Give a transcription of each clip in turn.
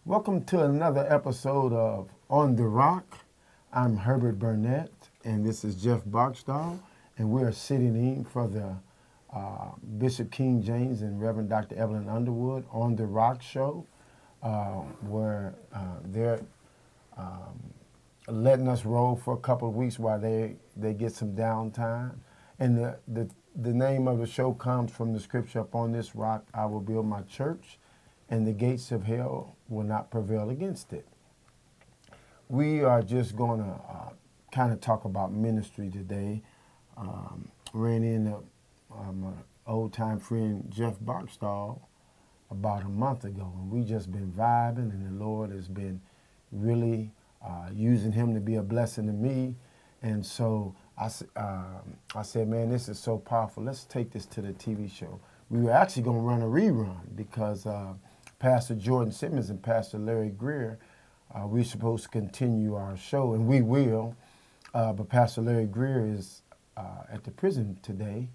Welcome to another episode of On the Rock. I'm Herbert Burnett, and this is Jeff Barksdale, and we are sitting in for the Bishop King James and Reverend Dr. Evelyn Underwood On the Rock show, where they're letting us roll for a couple of weeks while they get some downtime. And the name of the show comes from the scripture, "Upon this rock I will build my church, and the gates of hell will not prevail against it." We are just going to kind of talk about ministry today. Ran into my old-time friend Jeff Barksdale about a month ago, and we just been vibing, and the Lord has been really using him to be a blessing to me. And so I said, man, this is so powerful. Let's take this to the TV show. We were actually going to run a rerun because Pastor Jordan Simmons and Pastor Larry Greer, we're supposed to continue our show, and we will. But Pastor Larry Greer is at the prison today,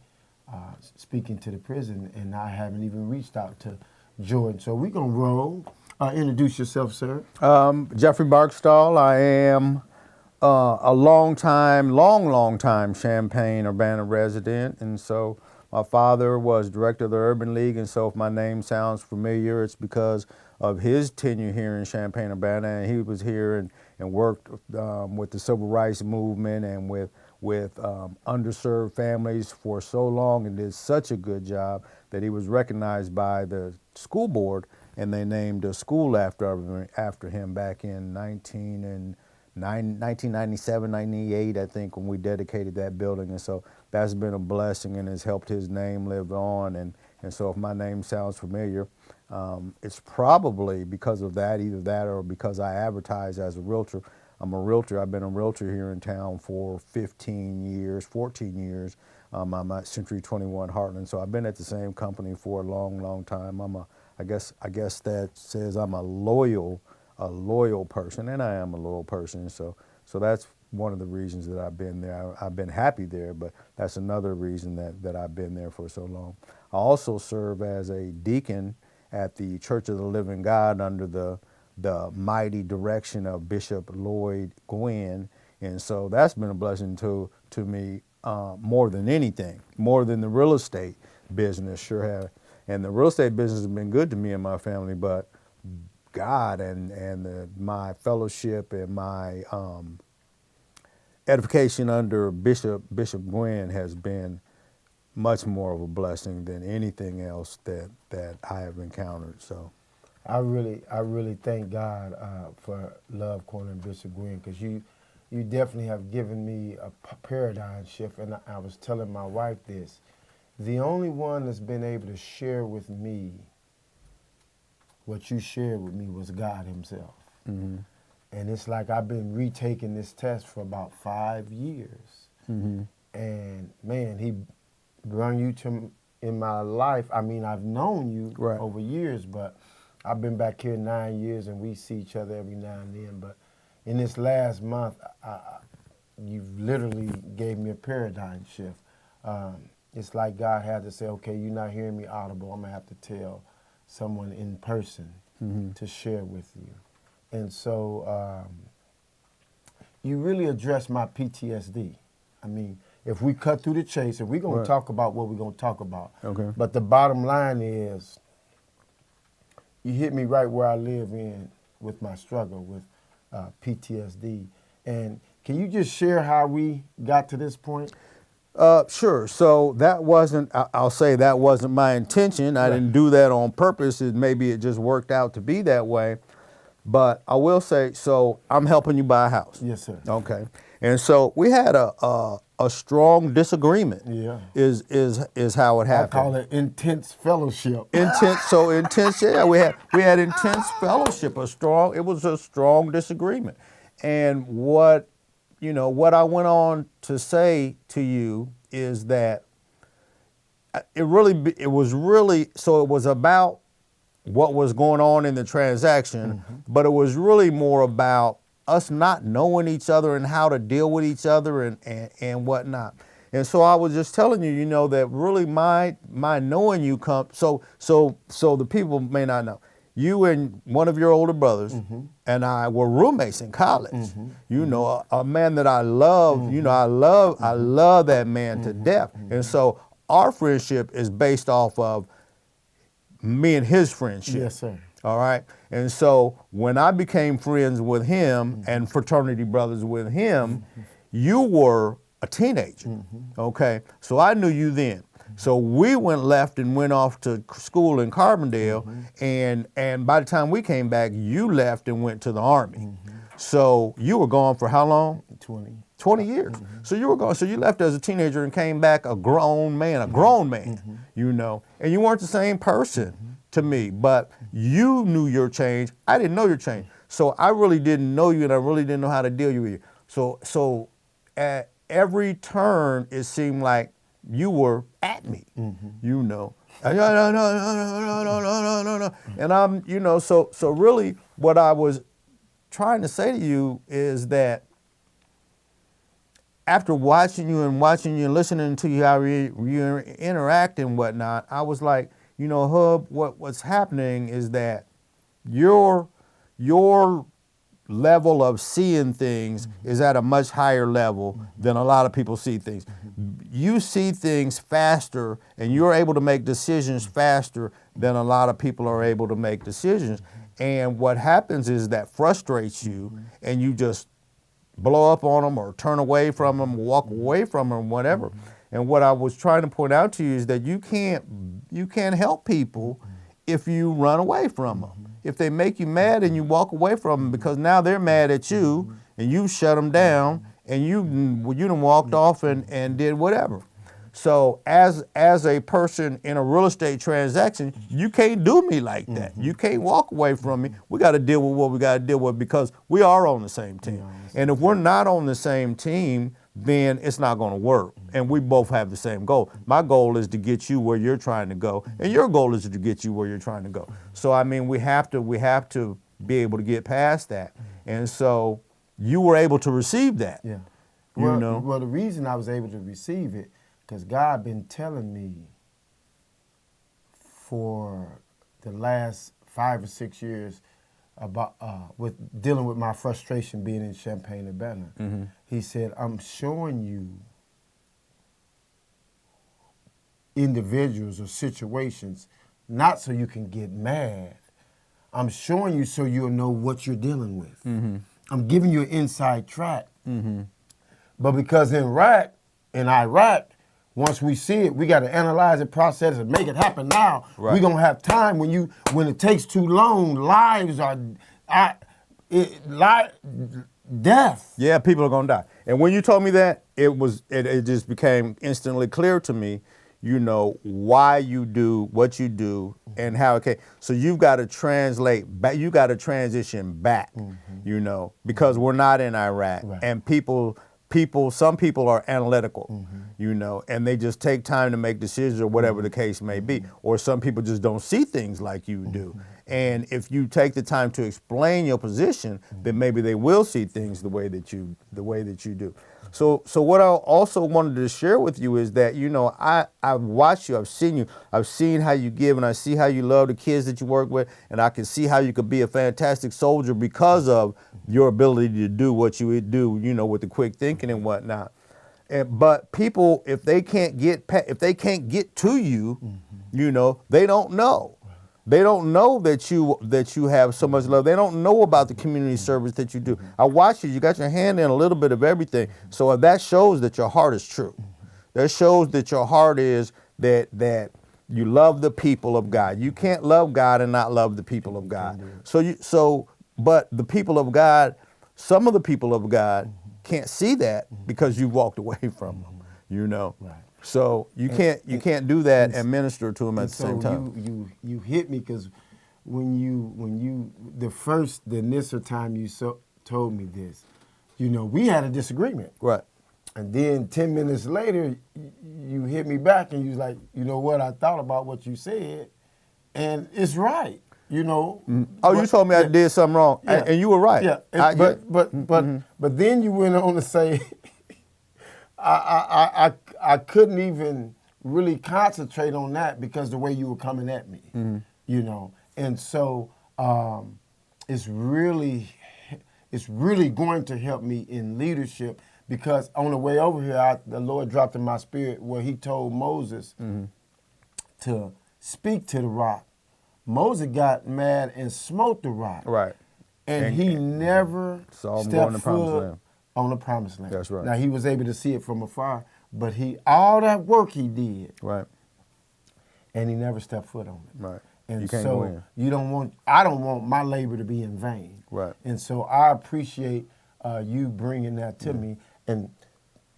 speaking to the prison, and I haven't even reached out to Jordan. So we're going to roll. Introduce yourself, sir. Jeffrey Barksdale. I am a long time Champaign-Urbana resident, and so my father was director of the Urban League, and so if my name sounds familiar, it's because of his tenure here in Champaign-Urbana, and he was here and worked with the civil rights movement and with underserved families for so long, and did such a good job that he was recognized by the school board, and they named a school after him back in 1997, 98, I think, when we dedicated that building. And so that's been a blessing and has helped his name live on. And so if my name sounds familiar, it's probably because of that, either that or because I advertise as a realtor. I'm a realtor. I've been a realtor here in town for 14 years. I'm at Century 21 Heartland. So I've been at the same company for a long time. I guess that says I'm a loyal person, and I am a loyal person. So that's one of the reasons that I've been there. I've been happy there, but that's another reason that I've been there for so long. I also serve as a deacon at the Church of the Living God under the mighty direction of Bishop Lloyd Gwynn, and so that's been a blessing to me more than anything, more than the real estate business sure have. And the real estate business has been good to me and my family, but God and my fellowship and my edification under Bishop Gwynn has been much more of a blessing than anything else that I have encountered. So I really thank God for Love Corner and Bishop Gwynn, because you definitely have given me a paradigm shift. And I was telling my wife this. The only one that's been able to share with me what you shared with me was God himself. mm-hmm. And it's like I've been retaking this test for about 5 years. Mm-hmm. And man, he brought you to in my life. I mean, I've known you Right. over years, but I've been back here 9 years, and we see each other every now and then. But in this last month, you've literally gave me a paradigm shift. It's like God had to say, okay, you're not hearing me audible. I'm going to have to tell someone in person Mm-hmm. to share with you. And so you really address my PTSD. I mean, if we cut through the chase, and we're going Right. to talk about what we're going to talk about. Okay. But the bottom line is, you hit me right where I live in with my struggle with PTSD. And can you just share how we got to this point? Sure. So that wasn't, I'll say that wasn't my intention. I Right. didn't do that on purpose. Maybe it just worked out to be that way. But I will say, so I'm helping you buy a house. Yes, sir. Okay. And so we had a strong disagreement. Yeah. Is how it I happened. call it intense fellowship. Intense. Yeah, we had intense fellowship. It was a strong disagreement. And what I went on to say to you is that it was about what was going on in the transaction, Mm-hmm. but it was really more about us not knowing each other and how to deal with each other and whatnot. And so I was just telling you, that really my knowing you so the people may not know. you and one of your older brothers and I were roommates in college. You know, a man that I love. You know, I love that man to death. And so our friendship is based off of me and his friendship. Yes, sir. All right. And so when I became friends with him and fraternity brothers with him, you were a teenager. Okay. So I knew you then. So we left and went off to school in Carbondale, and by the time we came back, you left and went to the Army. So you were gone for how long? 20 years. So you were gone. So you left as a teenager and came back a grown man, you know, and you weren't the same person to me, but you knew your change. I didn't know your change. So I really didn't know you, and I really didn't know how to deal with you. So at every turn, it seemed like you were at me, you know. No. And I'm, you know, so really what I was trying to say to you is that after watching you and listening to you, how you interact and whatnot, I was like, you know, Hub, what's happening is that your level of seeing things is at a much higher level than a lot of people see things. You see things faster and you're able to make decisions faster than a lot of people are able to make decisions. And what happens is that frustrates you and you just blow up on them or turn away from them, walk away from them, whatever. And what I was trying to point out to you is that you can't help people if you run away from them. If they make you mad and you walk away from them because now they're mad at you and you shut them down and you done walked off and did whatever. So as a person in a real estate transaction, you can't do me like that. You can't walk away from me. We got to deal with what we got to deal with because we are on the same team. And if we're not on the same team, then it's not going to work. And we both have the same goal. My goal is to get you where you're trying to go, and your goal is to get you where you're trying to go. So I mean, we have to be able to get past that. And so you were able to receive that. Yeah. You know. Well, the reason I was able to receive it, because God been telling me for the last 5 or 6 years about with dealing with my frustration being in Champaign-Urbana. He said, I'm showing you individuals or situations not so you can get mad. I'm showing you so you'll know what you're dealing with. I'm giving you an inside track. But because in Iraq, once we see it, we got to analyze it, process it, make it happen now. Right. We're going to have time when it takes too long, lives are, death. Yeah, people are gonna die. And when you told me that, it just became instantly clear to me, you know, why you do what you do and how it came. So you've got to translate back, you got to transition back, you know, because we're not in Iraq. Right. And some people are analytical, you know, and they just take time to make decisions or whatever the case may be. Or some people just don't see things like you do. And if you take the time to explain your position, then maybe they will see things the way that you do. So what I also wanted to share with you is that, you know, I've watched you, I've seen you, I've seen how you give, and I see how you love the kids that you work with, and I can see how you could be a fantastic soldier because of your ability to do what you would do, you know, with the quick thinking and whatnot. But people, if they can't get to you, you know, they don't know. They don't know that you have so much love. They don't know about the community service that you do. I watch you. You got your hand in a little bit of everything. So that shows that your heart is true. That shows that your heart is that you love the people of God. You can't love God and not love the people of God. But the people of God, some of the people of God can't see that because you walked away from them. You know. Right. So you can't do that and minister to them at the same time. You hit me because when you the initial time you told me this, you know, we had a disagreement. Right. And then 10 minutes later, you hit me back and you was like, you know what, I thought about what you said, and it's right. You know. You told me I did something wrong, and you were right. Yeah. But then you went on to say. I couldn't even really concentrate on that because the way you were coming at me, you know. And so it's really going to help me in leadership, because on the way over here, the Lord dropped in my spirit where He told Moses to speak to the rock. Moses got mad and smote the rock. Right. And he never saw him go in stepped the promised foot land. on the promised land. That's right. Now, he was able to see it from afar, but all that work he did, Right. and he never stepped foot on it. Right. And You can't so go in. I don't want my labor to be in vain. Right. And so I appreciate you bringing that to me. And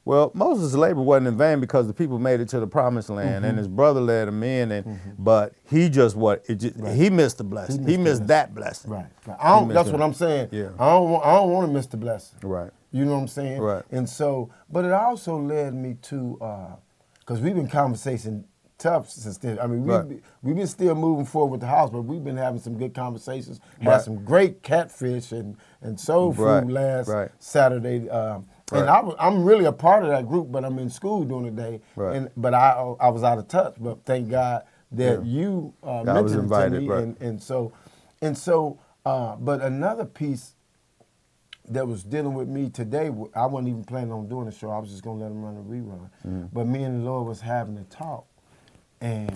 Well, Moses' labor wasn't in vain because the people made it to the promised land, and his brother led him in, and but he just he missed the blessing. He missed that blessing. right. missed That's what it. I'm saying. Yeah. I don't want to miss the blessing. Right. You know what I'm saying? Right. And so, but it also led me to, because we've been conversation tough since then. I mean, we've been still moving forward with the house, but we've been having some good conversations. Had Right. some great catfish and soul food last Saturday. And I'm really a part of that group, but I'm in school during the day. Right. But I was out of touch. But thank God that you mentioned invited, it to me. right. And so, but another piece that was dealing with me today, I wasn't even planning on doing the show. I was just going to let them run a rerun. But me and the Lord was having a talk. And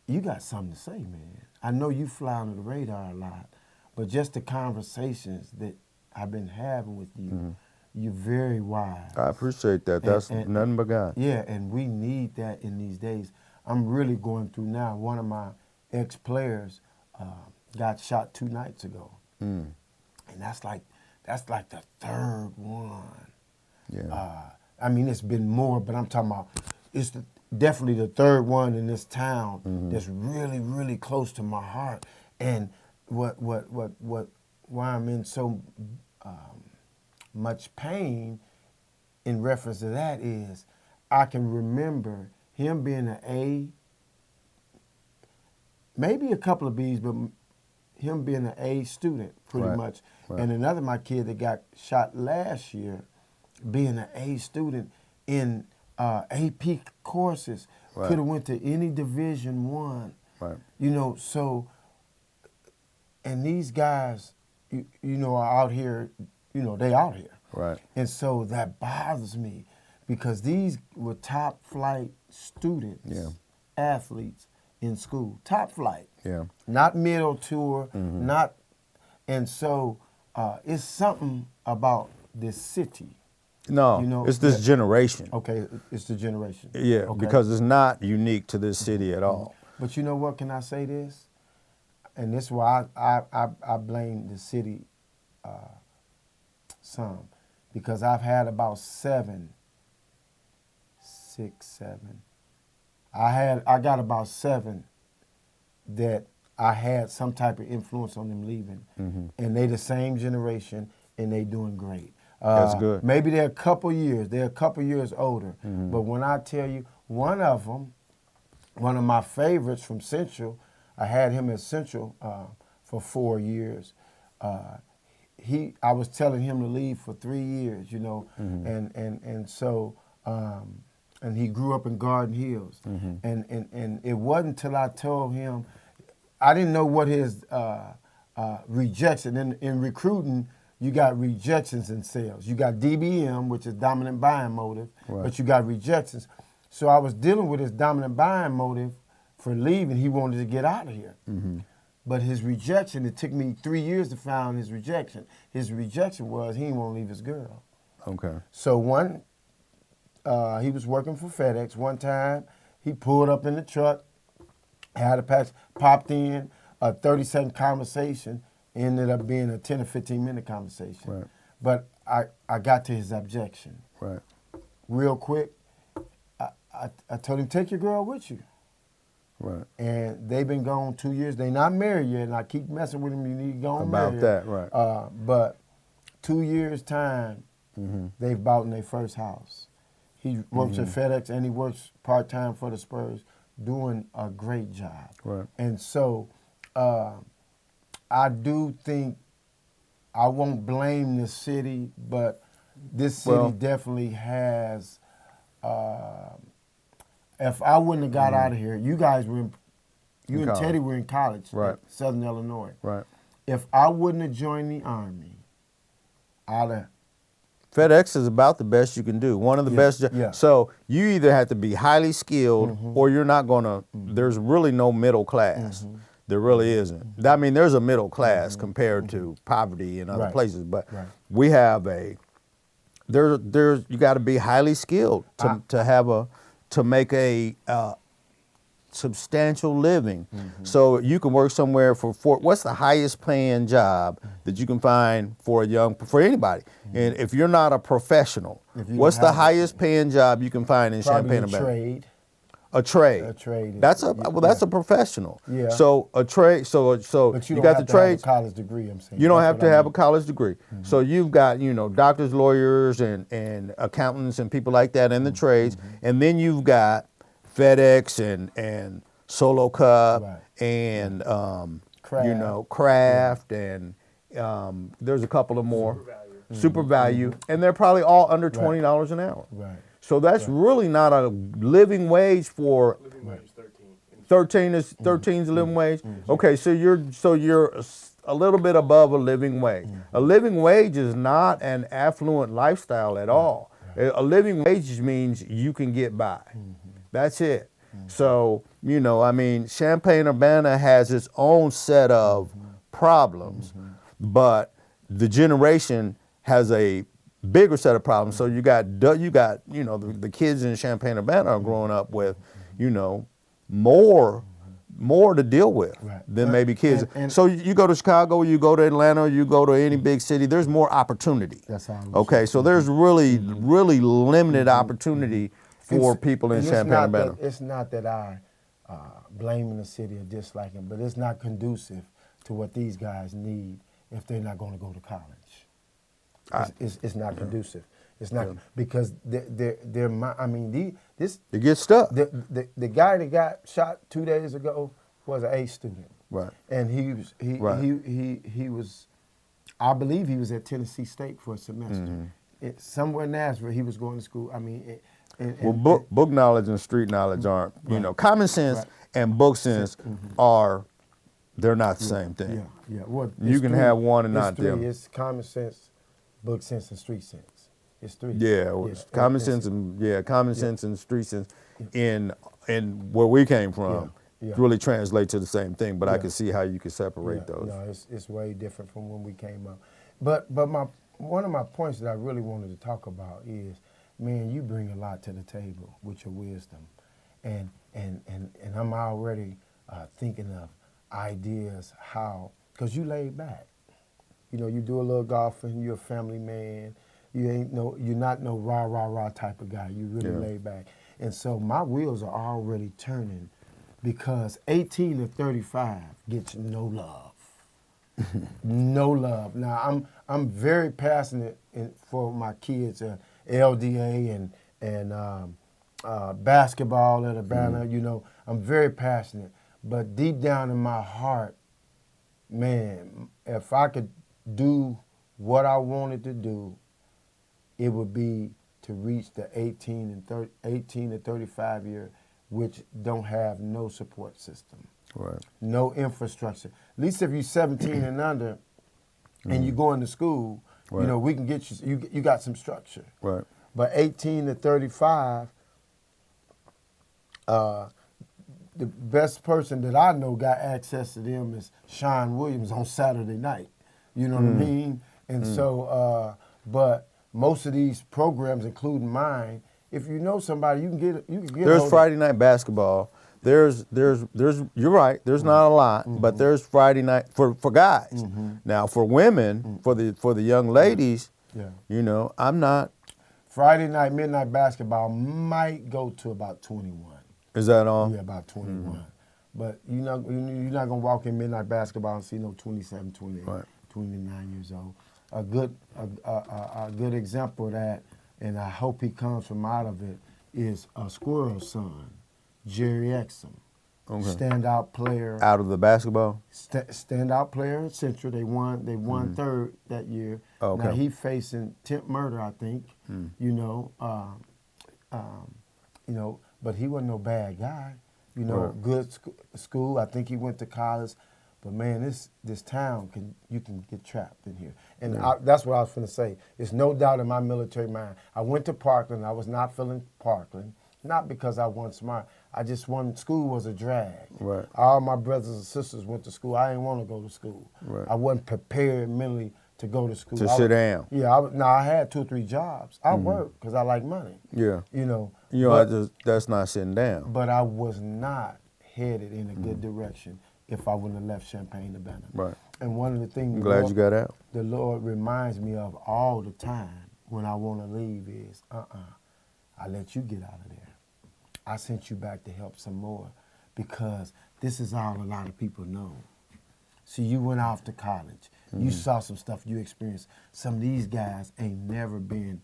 you got something to say, man. I know you fly under the radar a lot, but just the conversations that I've been having with you, you're very wise. I appreciate that. That's nothing but God. Yeah, and we need that in these days. I'm really going through now. One of my ex-players got shot 2 nights ago. And that's like the third one. Yeah. I mean, it's been more, but I'm talking about it's definitely the third one in this town that's really, really close to my heart. And why I'm in so much pain in reference to that is I can remember him being an A, maybe a couple of B's, but him being an A student pretty much. Right. And another my kid that got shot last year being an A student in AP courses, could have went to any Division I. Right. You know, so, and these guys, you know, are out here, you know, they out here. Right. And so that bothers me because these were top flight students, athletes in school, top flight. Yeah. Not middle tour, not, and so it's something about this city. No, You know, it's this generation. Okay, it's the generation. Yeah, Okay. because it's not unique to this city at all. But you know what? Can I say this? And this is why I blame the city some, because I've had about 7. I got about 7 that I had some type of influence on them leaving, and they the same generation, and they doing great. That's good. Maybe they're a couple years older. But when I tell you, one of them, one of my favorites from Central, I had him at Central for 4 years. I was telling him to leave for 3 years, you know, and so and he grew up in Garden Hills, and it wasn't until I told him, I didn't know what his rejection in recruiting. You got rejections in sales. You got DBM, which is dominant buying motive, but you got rejections. So I was dealing with his dominant buying motive for leaving. He wanted to get out of here. But his rejection, it took me 3 years to find his rejection. His rejection was he didn't want to leave his girl. Okay. So he was working for FedEx. One time, he pulled up in the truck, had a patch, popped in, a 30-second conversation, ended up being a 10 or 15-minute conversation. Right. But I got to his objection. Right. Real quick, I told him, take your girl with you. Right. And they've been gone 2 years. They not married yet, and I keep messing with him. You need to go and marry. About that, right. But 2 years' time, they've bought their first house. He works at FedEx, and he works part-time for the Spurs, doing a great job. Right. And so I do think I won't blame the city, but this city definitely has if I wouldn't have got out of here, you guys were You and college. Teddy were in college Right. at Southern Illinois. Right. If I wouldn't have joined the Army, I'd have. FedEx is about the best you can do. One of the best. yeah. So you either have to be highly skilled, or you're not gonna. There's really no middle class. There really isn't. I mean, there's a middle class compared to poverty in other Right. places, but Right. we have a. There's you got to be highly skilled to make a substantial living. So you can work somewhere for what's the highest paying job that you can find for anybody? And if you're not a professional, If you what's don't the have it. highest paying job you can find in Probably Champaign a Urbana? trade. A trade. A trade. That's a that's yeah. a professional. Yeah. So a trade. So But you you don't got have the to have trades. a college degree. I'm saying You don't That's have what to I have a mean. college degree. So you've got, doctors, lawyers, and accountants and people like that in the trades. And then you've got FedEx and Solo Cup Right. and, Kraft. Kraft and there's a couple of more. Super Value. And they're probably all under $20 an hour. Right. So that's really not a living wage for Living wage is 13. 13 is 13 is a living wage. Okay, so you're a little bit above a living wage. A living wage is not an affluent lifestyle at all. A living wage means you can get by. That's it. So I mean, Champaign-Urbana has its own set of problems, but the generation has a bigger set of problems. So you got the kids in Champaign-Urbana are growing up with more to deal with Right. than maybe kids. and- So you go to Chicago, you go to Atlanta, you go to any big city, there's more opportunity. That's how I was Okay, so there's really limited opportunity for It's- people in and it's not Champaign-Urbana. that- It's not that I blaming the city or disliking, but it's not conducive to what these guys need if they're not going to go to college. It's not conducive. It's not because this It gets stuck. the guy that got shot 2 days ago was an A student, Right. and Right. he was, I believe he was at Tennessee State for a semester. Somewhere in Nashville, he was going to school. I mean, Well, book knowledge and street knowledge aren't, common sense and book sense are, they're not the same thing. Yeah. Well, You it's can three. have one and It's not three. the other. It's common sense, book sense, and street sense. It's three. Yeah, common sense and street sense in where we came from Yeah. really translate to the same thing. But I Yeah. can see how you can separate Yeah, those. No, it's way different from when we came up. But one of my points that I really wanted to talk about is, man, you bring a lot to the table with your wisdom, and I'm already thinking of ideas how, because you laid back. You do a little golfing. You're a family man. You're not no rah type of guy. You really laid back, and so my wheels are already turning, because 18 to 35 gets no love. No love. Now I'm very passionate for my kids, LDA and basketball at Urbana. I'm very passionate, but deep down in my heart, man, if I could do what I wanted to do, it would be to reach the 18 to 35 year, which don't have no support system. Right. No infrastructure. At least if you're 17 and under, and you're going to school, Right. we can get you got some structure. Right. But 18 to 35, the best person that I know got access to them is Sean Williams on Saturday night. You know what I mean? And so, but most of these programs, including mine, if you know somebody, you can get. There's hold- Friday night basketball. There's you're right. There's not a lot, but there's Friday night for guys. Now for women, for the young ladies, Yeah. I'm not. Friday night, midnight basketball might go to about 21. Is that all? Yeah, about 21. But you're not gonna walk in midnight basketball and see no 27, 28, Right. 29 years old. A good example of that, and I hope he comes from out of it, is a Squirrel's son, Jerry Exum. Okay. Standout player. Out of the basketball. Standout player in Central. They won third that year. Oh, okay. Now he facing temp murder, I think. But he wasn't no bad guy. You know, Right. good school. I think he went to college. But man, this town you can get trapped in here, and that's what I was finna say. It's no doubt in my military mind. I went to Parkland. I was not feeling Parkland, not because I wasn't smart. I just wanted school was a drag. Right. All my brothers and sisters went to school. I didn't want to go to school. Right. I wasn't prepared mentally to go to school. To sit down. Yeah. I had 2 or 3 jobs. I worked because I like money. Yeah. You know. You but, know, that's not sitting down. But I was not headed in a good direction if I wouldn't have left Champaign-Urbana. Right. And one of the things I'm glad you got out. the Lord reminds me of all the time when I want to leave is, I let you get out of there. I sent you back to help some more because this is all a lot of people know. See, you went off to college. You saw some stuff you experienced. Some of these guys ain't never been,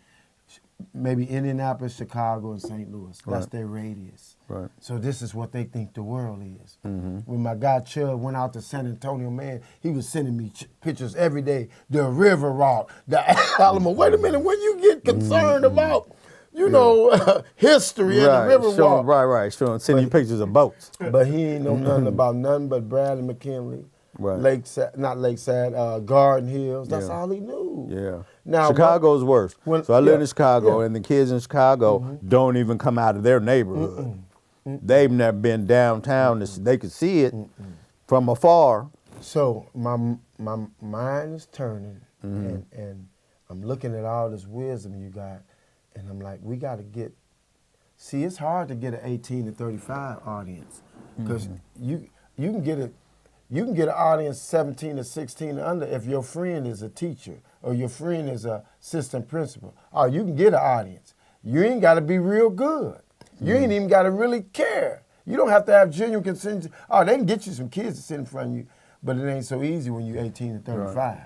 maybe Indianapolis, Chicago, and St. Louis. That's Right. their radius. Right. So this is what they think the world is. When my guy Chubb went out to San Antonio, man, he was sending me pictures every day. The River Rock, the Alamo. Wait a minute, when you get concerned about, you know, history and the River Walk. Right. Sending you pictures of boats. But he ain't know nothing about nothing but Bradley McKinley, Right. Lakeside, not Lakeside, Garden Hills. That's Yeah. all he knew. Yeah. Now, Chicago's worse. So I live in Chicago, yeah. and the kids in Chicago don't even come out of their neighborhood. They've never been downtown. They could see it from afar. So my mind is turning, and I'm looking at all this wisdom you got, and I'm like, we got to get. See, it's hard to get an 18 to 35 audience, because you can get it. You can get an audience 17 to 16 and under if your friend is a teacher or your friend is a assistant principal. Oh, you can get an audience. You ain't got to be real good. You ain't even got to really care. You don't have to have genuine concern. Oh, they can get you some kids to sit in front of you, but it ain't so easy when you're 18 to 35.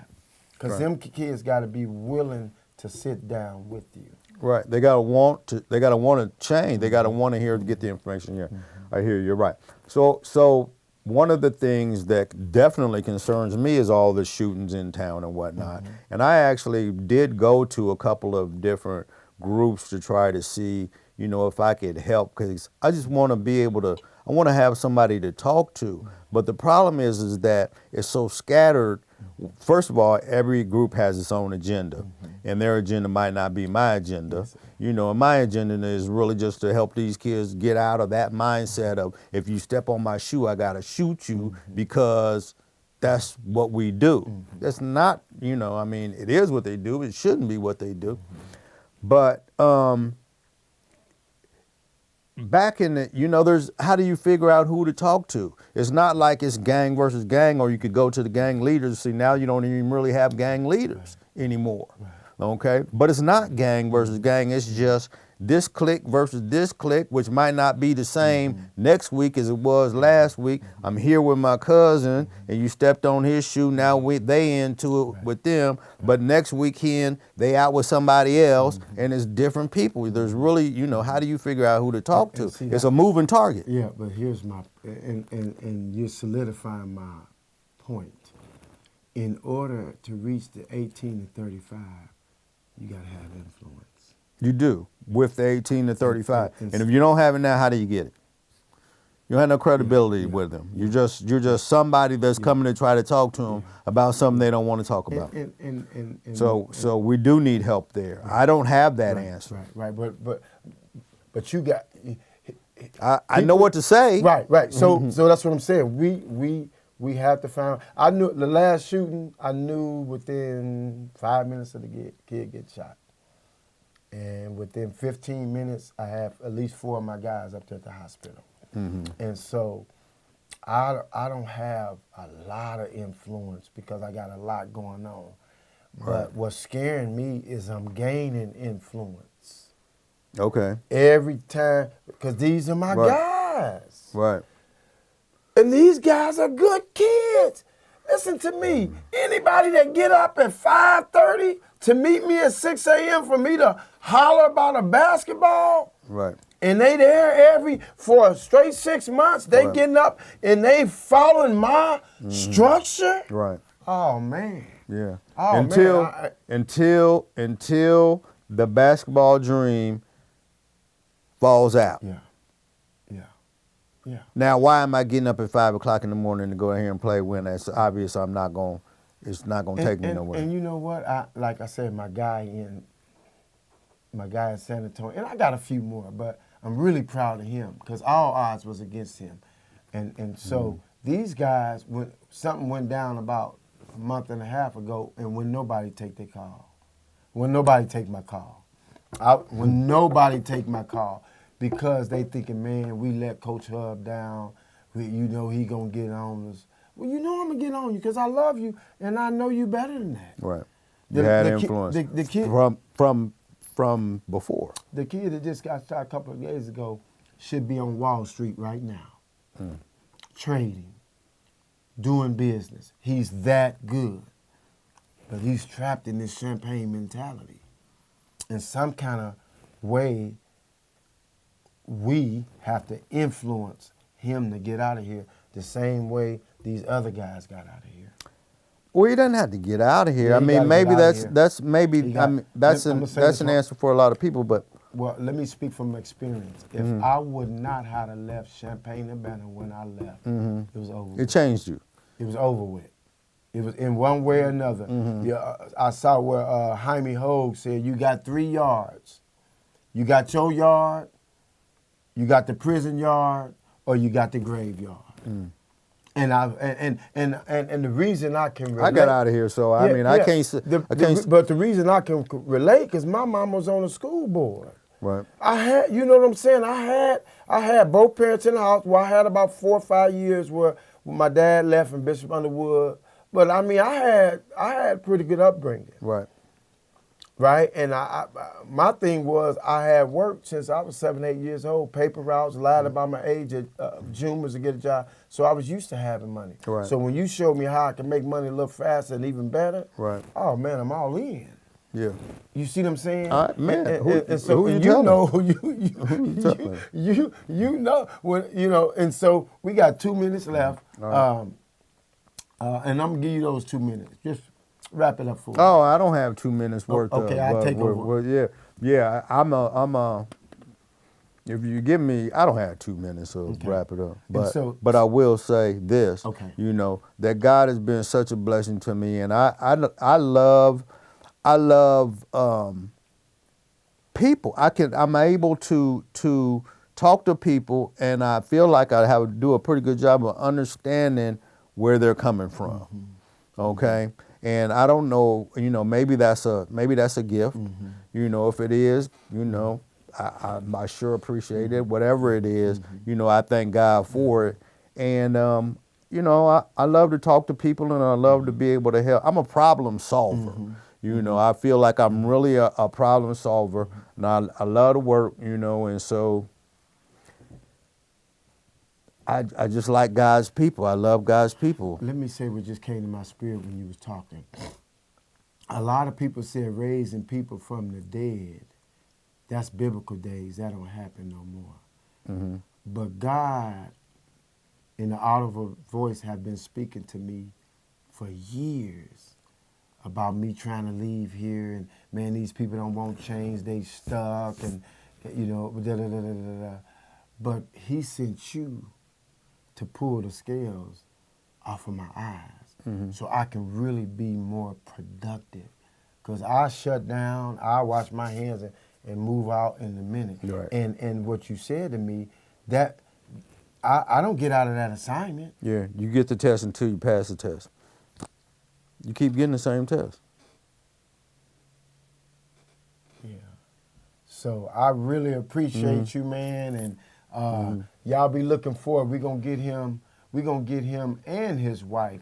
Because them kids got to be willing to sit down with you. Right. They gotta want to. They gotta want to change. They gotta want to hear to get the information. Yeah, I hear you. You're right. So one of the things that definitely concerns me is all the shootings in town and whatnot. And I actually did go to a couple of different groups to try to see, you know, if I could help, because I just want to be able to. I want to have somebody to talk to. But the problem is that it's so scattered. First of all, every group has its own agenda, and their agenda might not be my agenda. You know, and my agenda is really just to help these kids get out of that mindset of, if you step on my shoe, I gotta shoot you, because that's what we do. That's not, you know, I mean, it is what they do. It shouldn't be what they do. But back in the, you know, there's, how do you figure out who to talk to? It's not like it's gang versus gang, or you could go to the gang leaders. See, now you don't even really have gang leaders anymore. Okay? But it's not gang versus gang. It's just this clique versus this clique, which might not be the same next week as it was last week. I'm here with my cousin, and you stepped on his shoe. Now they into it with them. But next weekend, they out with somebody else, and it's different people. There's really, you know, how do you figure out who to talk to? It's a moving target. Yeah, but here's my, and you're solidifying my point. In order to reach the 18 to 35, you got to have influence. You do, with the 18 to 35. And if you don't have it now, how do you get it? You don't have no credibility with them. You're just somebody that's coming to try to talk to them about something they don't want to talk about. So we do need help there. I don't have that answer. Right. But you got. I know what to say. Right. So that's what I'm saying. We have to find. I knew the last shooting. I knew within 5 minutes of the kid get shot. And within 15 minutes, I have at least 4 of my guys up there at the hospital. And so I don't have a lot of influence because I got a lot going on. But what's scaring me is I'm gaining influence. Okay. Every time, because these are my guys. Right. And these guys are good kids. Listen to me. Anybody that get up at 5:30 to meet me at 6 a.m. for me to holler about a basketball, Right. and they there for a straight 6 months, they getting up and they following my structure. Right. Oh, man. Yeah. Oh, until the basketball dream falls out. Yeah. Now, why am I getting up at 5 o'clock in the morning to go in here and play when it's obvious I'm not going? It's not going to take me nowhere. And you know what? Like I said, my guy in San Antonio, and I got a few more, but I'm really proud of him because all odds was against him, and so these guys, when something went down about a month and a half ago, and when nobody take their call, when nobody take my call, when nobody take my call, because they thinking, man, we let Coach Hub down, he gonna get on us. Well, you know I'm gonna get on you because I love you and I know you better than that. Right. You had the influence the kid, from before. the kid that just got shot a couple of days ago should be on Wall Street right now, trading, doing business. He's that good, but he's trapped in this champagne mentality. In some kind of way, we have to influence him to get out of here the same way these other guys got out of here. Well, he doesn't have to get out of here. Yeah, I he mean, gotta maybe get outta here. that's maybe He got- I mean, that's I'ma an say that's this an one. answer for a lot of people. But Well, let me speak from experience. If I would not have left Champaign-Urbana when I left, it was over. it changed you. It was over with. It was in one way or another. Yeah, I saw where Jaime Hogue said, you got 3 yards. You got your yard, you got the prison yard, or you got the graveyard. And the reason I can relate, I got out of here, so I mean, I can't. But the reason I can relate, because my mom was on the school board. Right. I had, you know what I'm saying? I had both parents in the house. Well, I had about 4 or 5 years where my dad left and Bishop Underwood. But I mean, I had pretty good upbringing, Right. right? And my thing was I had worked since I was 7, 8 years old, paper routes, lied about my age at juniors to get a job. So I was used to having money. Right. So when you showed me how I can make money a little faster and even better, Right. oh man, I'm all in. Yeah. You see what I'm saying? All right, man, And so who you you telling? know you telling? you know when and so we got 2 minutes left, and I'm gonna give you those 2 minutes. Just wrap it up for me. Oh, I don't have 2 minutes worth. okay, I'll take over. Yeah. I'm a. If you give me, I don't have 2 minutes, so wrap it up. But I will say this. Okay. You know that God has been such a blessing to me, and I love people. I'm able to talk to people, and I feel like I do a pretty good job of understanding where they're coming from. Okay, and I don't know. Maybe that's a gift. If it is, I sure appreciate it. Whatever it is, I thank God for it. And I love to talk to people, and I love to be able to help. I'm a problem solver. I feel like I'm really a problem solver, and I love to work, and so I just like God's people. I love God's people. Let me say what just came to my spirit when you was talking. A lot of people said raising people from the dead. That's biblical days. That don't happen no more. But God, in the audible voice, have been speaking to me for years about me trying to leave here, and man, these people don't want change. They stuck, and But He sent you to pull the scales off of my eyes, so I can really be more productive. Because I shut down, I wash my hands and move out in a minute. Right. And what you said to me, that I don't get out of that assignment. Yeah, you get the test until you pass the test. You keep getting the same test. Yeah. So I really appreciate you, man, and y'all be looking forward. We're gonna get him and his wife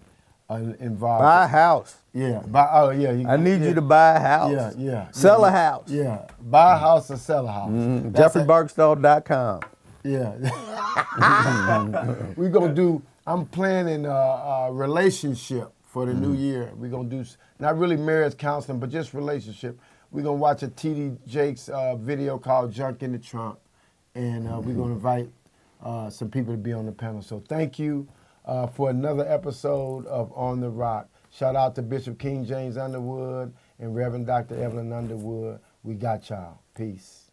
involved. Buy a house. Yeah. I need you to buy a house. Yeah. Sell a house. Yeah. Buy a house or sell a house. JeffreyBarksdale.com. Yeah. We're going to do, I'm planning a relationship for the new year. We're going to do, not really marriage counseling, but just relationship. We're going to watch a T.D. Jakes video called Junk in the Trunk. And we're going to invite some people to be on the panel. So thank you for another episode of On the Rock. Shout out to Bishop King James Underwood and Reverend Dr. Evelyn Underwood. We got y'all. Peace.